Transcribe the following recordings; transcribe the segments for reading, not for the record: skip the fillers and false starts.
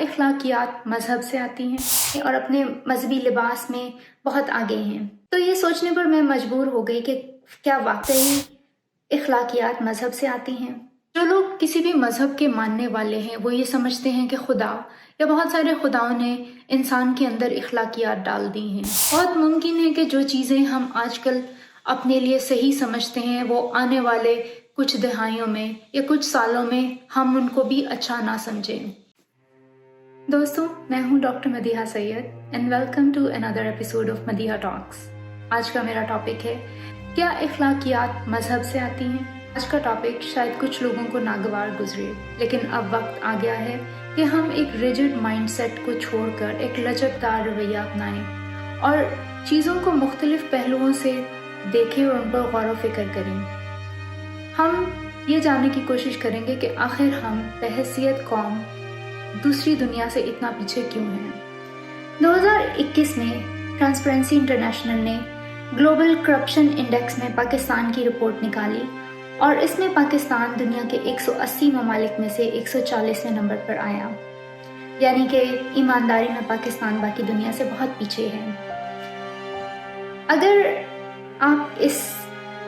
اخلاقیات مذہب سے آتی ہیں اور اپنے مذہبی لباس میں بہت آگے ہیں؟ تو یہ سوچنے پر میں مجبور ہو گئی کہ کیا واقعی اخلاقیات مذہب سے آتی ہیں؟ جو لوگ کسی بھی مذہب کے ماننے والے ہیں وہ یہ سمجھتے ہیں کہ خدا یا بہت سارے خداؤں نے انسان کے اندر اخلاقیات ڈال دی ہیں۔ بہت ممکن ہے کہ جو چیزیں ہم آج کل اپنے لیے صحیح سمجھتے ہیں وہ آنے والے کچھ دہائیوں میں یا کچھ سالوں میں ہم ان کو بھی اچھا نہ سمجھیں۔ دوستوں، میں ہوں doctor Madiha Syed and welcome to another episode of Madiha talks. آج کا میرا ٹاپک ہے کیا اخلاقیات مذہب سے آتی ہیں؟ آج کا ٹاپک شاید کچھ لوگوں کو ناگوار گزرے، لیکن اب وقت آ گیا ہے کہ ہم ایک ریجڈ مائنڈ سیٹ کو چھوڑ کر ایک لچکدار رویہ اپنائیں اور چیزوں کو مختلف پہلوؤں سے دیکھیں اور ان پر غور و فکر کریں۔ ہم یہ جاننے کی کوشش کریں گے کہ آخر ہم بحیثیت قوم دوسری دنیا سے اتنا پیچھے کیوں ہیں۔ 2021 میں ٹرانسپیرنسی انٹرنیشنل نے گلوبل کرپشن انڈیکس میں پاکستان کی رپورٹ نکالی اور اس میں پاکستان دنیا کے 180 ممالک میں سے 140ویں نمبر پر آیا، یعنی کہ ایمانداری میں پاکستان باقی دنیا سے بہت پیچھے ہے۔ اگر آپ اس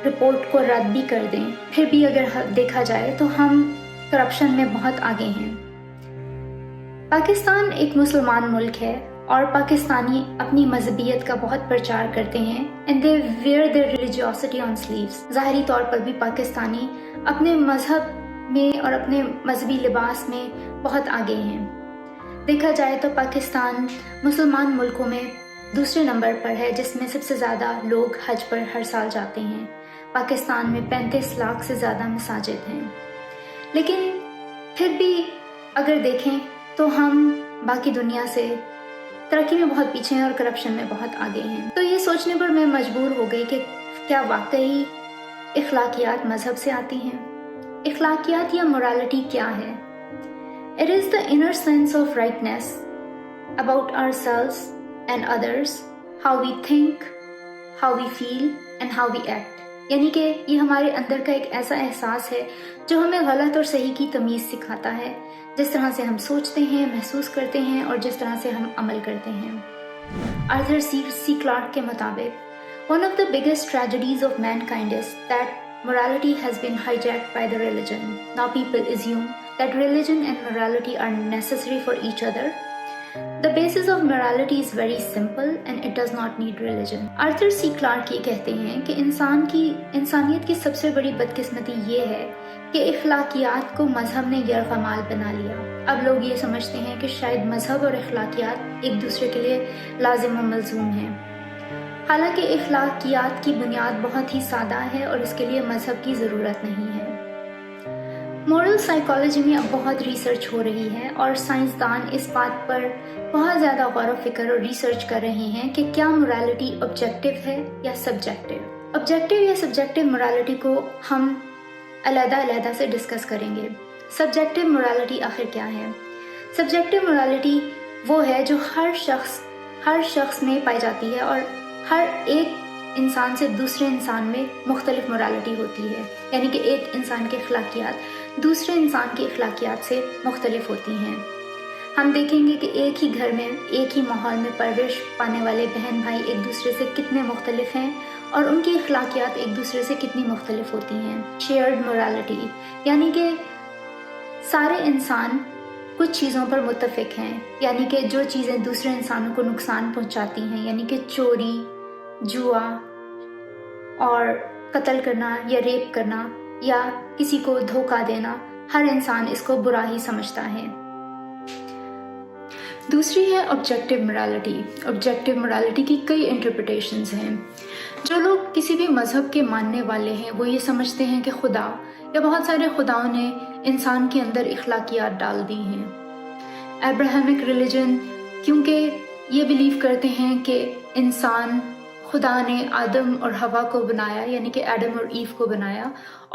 رپورٹ کو رد بھی کر دیں، پھر بھی اگر دیکھا جائے تو ہم کرپشن میں بہت آگے ہیں۔ پاکستان ایک مسلمان ملک ہے اور پاکستانی اپنی مذہبیت کا بہت پرچار کرتے ہیں and they wear their religiosity on sleeves۔ ظاہری طور پر بھی پاکستانی اپنے مذہب میں اور اپنے مذہبی لباس میں بہت آگے ہیں۔ دیکھا جائے تو پاکستان مسلمان ملکوں میں دوسرے نمبر پر ہے، جس میں سب سے زیادہ لوگ حج پر ہر سال جاتے ہیں۔ پاکستان میں 35 لاکھ سے زیادہ مساجد ہیں، لیکن پھر بھی اگر دیکھیں تو ہم باقی دنیا سے ترقی میں بہت پیچھے ہیں اور کرپشن میں بہت آگے ہیں۔ تو یہ سوچنے پر میں مجبور ہو گئی کہ کیا واقعی اخلاقیات مذہب سے آتی ہیں؟ اخلاقیات یا morality کیا ہے؟ It is the inner sense of rightness about ourselves and others, how we think, how we feel and how we act۔ یعنی کہ یہ ہمارے اندر کا ایک ایسا احساس ہے جو ہمیں غلط اور صحیح کی تمیز سکھاتا ہے، جس طرح سے ہم سوچتے ہیں، محسوس کرتے ہیں اور جس طرح سے ہم عمل کرتے ہیں۔ آرتھر سی کلارک کے مطابق one of the biggest tragedies of mankind is that morality has been hijacked by the religion۔ Now people assume that religion and morality are necessary for each other۔ The basis of morality is very simple and it does not need religion۔ Arthur C Clarke یہ کہتے ہیں کہ انسانیت کی سب سے بڑی بدقسمتی یہ ہے کہ اخلاقیات کو مذہب نے یرغمال بنا لیا۔ اب لوگ یہ سمجھتے ہیں کہ شاید مذہب اور اخلاقیات ایک دوسرے کے لیے لازم و ملزوم ہیں، حالانکہ اخلاقیات کی بنیاد بہت ہی سادہ ہے اور اس کے لیے مذہب کی ضرورت نہیں ہے۔ مورل سائیکالوجی میں اب بہت ریسرچ ہو رہی ہے اور سائنسدان اس بات پر بہت زیادہ غور و فکر اور ریسرچ کر رہے ہیں کہ کیا morality آبجیکٹیو ہے یا سبجیکٹیو۔ آبجیکٹیو یا سبجیکٹیو morality کو ہم علیحدہ سے ڈسکس کریں گے۔ سبجیکٹیو morality آخر کیا ہے؟ سبجیکٹیو morality وہ ہے جو ہر شخص میں پائی جاتی ہے اور ہر ایک انسان سے دوسرے انسان میں مختلف morality ہوتی ہے، یعنی کہ ایک انسان کی اخلاقیات دوسرے انسان کی اخلاقیات سے مختلف ہوتی ہیں۔ ہم دیکھیں گے کہ ایک ہی گھر میں ایک ہی ماحول میں پرورش پانے والے بہن بھائی ایک دوسرے سے کتنے مختلف ہیں اور ان کی اخلاقیات ایک دوسرے سے کتنی مختلف ہوتی ہیں۔ شیئرڈ morality یعنی کہ سارے انسان کچھ چیزوں پر متفق ہیں، یعنی کہ جو چیزیں دوسرے انسانوں کو نقصان پہنچاتی ہیں، یعنی کہ چوری، جوا اور قتل کرنا یا ریپ کرنا یا کسی کو دھوکہ دینا، ہر انسان اس کو برا ہی سمجھتا ہے۔ دوسری ہے آبجیکٹیو morality۔ آبجیکٹیو morality کی کئی انٹرپریٹیشنز ہیں۔ جو لوگ کسی بھی مذہب کے ماننے والے ہیں وہ یہ سمجھتے ہیں کہ خدا یا بہت سارے خداؤں نے انسان کے اندر اخلاقیات ڈال دی ہیں۔ ابراہیمک ریلیجن کیونکہ یہ بلیو کرتے ہیں کہ انسان خدا نے آدم اور حوا کو بنایا، یعنی کہ ایڈم اور ایو کو بنایا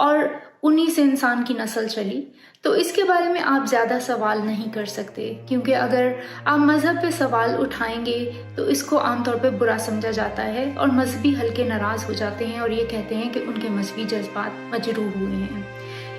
اور انہی سے انسان کی نسل چلی، تو اس کے بارے میں آپ زیادہ سوال نہیں کر سکتے، کیونکہ اگر آپ مذہب پہ سوال اٹھائیں گے تو اس کو عام طور پہ برا سمجھا جاتا ہے اور مذہبی حلقے ناراض ہو جاتے ہیں اور یہ کہتے ہیں کہ ان کے مذہبی جذبات مجروح ہوئے ہیں۔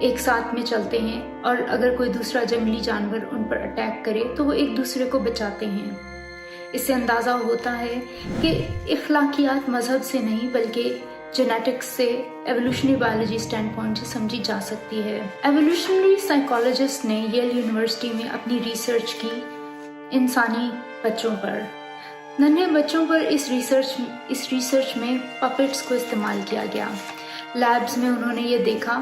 ایک ساتھ میں چلتے ہیں اور اگر کوئی دوسرا جنگلی جانور ان پر اٹیک کرے تو وہ ایک دوسرے کو بچاتے ہیں۔ اس سے اندازہ ہوتا ہے کہ اخلاقیات مذہب سے نہیں بلکہ جینیٹکس سے، ایوولوشنری بایولوجی سٹینڈ پوائنٹ سے سمجھی جا سکتی ہے۔ ایوولوشنری سائیکالوجسٹ نے ییل یونیورسٹی میں اپنی ریسرچ کی انسانی بچوں پر۔ ننھے بچوں پر اس ریسرچ میں پپٹس کو استعمال کیا گیا۔ لیبز میں انہوں نے یہ دیکھا،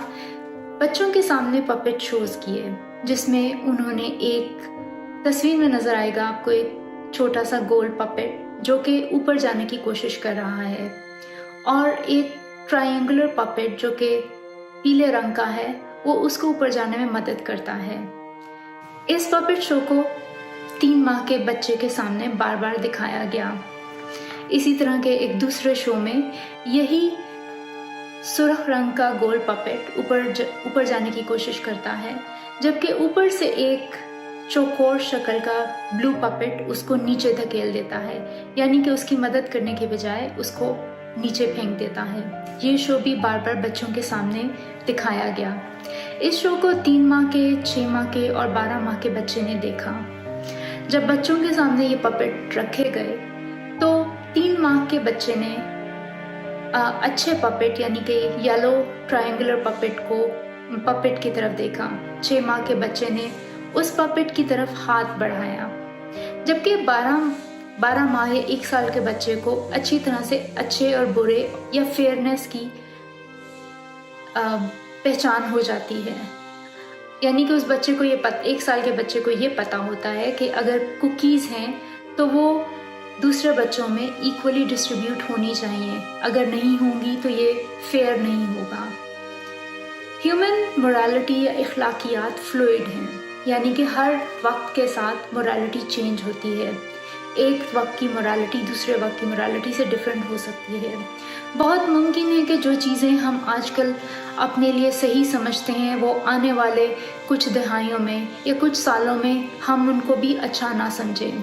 بچوں کے سامنے پپٹ شوز کیے جس میں انہوں نے ایک تصویر میں نظر آئے گا آپ کو ایک چھوٹا سا گول پپٹ جو کہ اوپر جانے کی کوشش کر رہا ہے، اور ایک ٹرائنگولر پپٹ جو کہ پیلے رنگ کا ہے، وہ اس کو اوپر جانے میں مدد کرتا ہے۔ اس پپٹ شو کو 3 ماہ کے بچے کے سامنے بار بار دکھایا گیا۔ اسی طرح کے ایک دوسرے شو میں یہی سرخ رنگ کا گول پپٹ اوپر جانے کی کوشش کرتا ہے، جبکہ اوپر سے ایک چوکور شکل کا بلو پپٹ اس کو نیچے دھکیل دیتا ہے، یعنی کہ اس کی مدد کرنے کے بجائے اس کو نیچے پھینک دیتا ہے۔ یہ شو بھی بار بار بچوں کے سامنے دکھایا گیا۔ اس شو کو 3 ماہ کے، 6 ماہ کے اور 12 ماہ کے بچے نے دیکھا۔ جب بچوں کے سامنے یہ پپٹ رکھے گئے تو 3 ماہ کے بچے نے اچھے پپٹ یعنی کہ یلو ٹرائنگولر پپٹ کی طرف دیکھا۔ 6 ماہ کے بچے نے اس پپٹ کی طرف ہاتھ بڑھایا، جبکہ 12 ماہ یا 1 سال کے بچے کو اچھی طرح سے اچھے اور برے یا فیئرنیس کی پہچان ہو جاتی ہے، یعنی کہ اس بچے کو 1 سال کے بچے کو یہ پتا ہوتا ہے کہ اگر کوکیز ہیں تو وہ دوسرے بچوں میں ایکولی ڈسٹریبیوٹ ہونی چاہیے، اگر نہیں ہوں گی تو یہ فیئر نہیں ہوگا۔ ہیومن مورالٹی یا اخلاقیات فلوئڈ ہیں، یعنی کہ ہر وقت کے ساتھ مورالٹی چینج ہوتی ہے۔ ایک وقت کی مورالٹی دوسرے وقت کی مورالٹی سے ڈیفرنٹ ہو سکتی ہے۔ بہت ممکن ہے کہ جو چیزیں ہم آج کل اپنے لیے صحیح سمجھتے ہیں وہ آنے والے کچھ دہائیوں میں یا کچھ سالوں میں ہم ان کو بھی اچھا نہ سمجھیں۔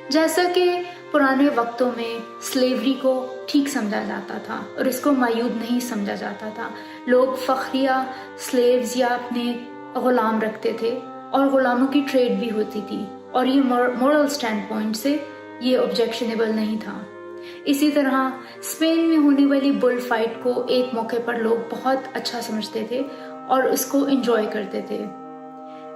جیسا کہ پرانے وقتوں میں سلیوری کو ٹھیک سمجھا جاتا تھا اور اس کو معیوب نہیں سمجھا جاتا تھا۔ لوگ فخریہ سلیوز یا اپنے غلام رکھتے تھے اور غلاموں کی ٹریڈ بھی ہوتی تھی، اور یہ مورل سٹینڈ پوائنٹ سے یہ آبجیکشنیبل نہیں تھا۔ اسی طرح اسپین میں ہونے والی بل فائٹ کو ایک موقع پر لوگ بہت اچھا سمجھتے تھے اور اس کو انجوائے کرتے تھے۔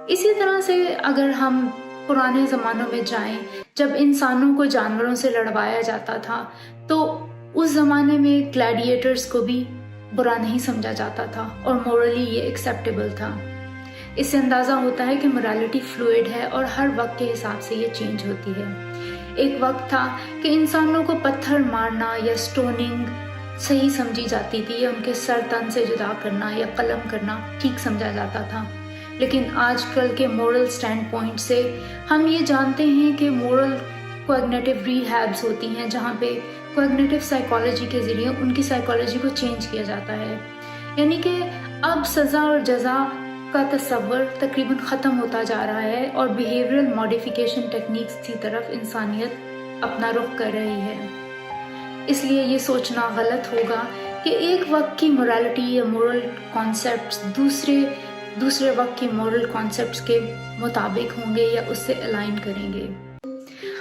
اسی طرح سے اگر ہم پرانے زمانوں میں جائیں، جب انسانوں کو جانوروں سے لڑوایا جاتا تھا تو اس زمانے میں گلیڈیٹرز کو بھی برا نہیں سمجھا جاتا تھا اور مورلی یہ ایکسیپٹیبل تھا۔ اس سے اندازہ ہوتا ہے کہ مورالٹی فلوئڈ ہے اور ہر وقت کے حساب سے یہ چینج ہوتی ہے۔ ایک وقت تھا کہ انسانوں کو پتھر مارنا یا سٹوننگ صحیح سمجھی جاتی تھی، یا ان کے سر تن سے جدا کرنا یا قلم کرنا ٹھیک سمجھا جاتا تھا، لیکن آج کل کے مورل سٹینڈ پوائنٹ سے ہم یہ جانتے ہیں کہ مورل کوگنیٹو ریہیبز ہوتی ہیں، جہاں پہ کوگنیٹو سائیکالوجی کے ذریعے ان کی سائیکالوجی کو چینج کیا جاتا ہے، یعنی کہ اب سزا اور جزا کا تصور تقریباً ختم ہوتا جا رہا ہے اور بیہیویئرل ماڈیفیکیشن ٹیکنیکس کی طرف انسانیت اپنا رخ کر رہی ہے۔ اس لیے یہ سوچنا غلط ہوگا کہ ایک وقت کی مورالٹی یا مورل کانسیپٹس دوسرے وقت کی مورل کانسیپٹس کے مطابق ہوں گے یا اس سے الائن کریں گے۔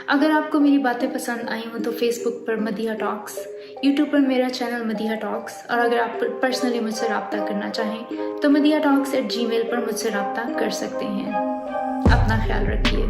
اگر آپ کو میری باتیں پسند آئی ہوں تو فیس بک پر مدیحہ ٹاکس، یوٹیوب پر میرا چینل مدیحہ ٹاکس، اور اگر آپ پرسنلی مجھ سے رابطہ کرنا چاہیں تو مدیحہ ٹاکس @gmail پر مجھ سے رابطہ کر سکتے ہیں۔ اپنا خیال رکھیے۔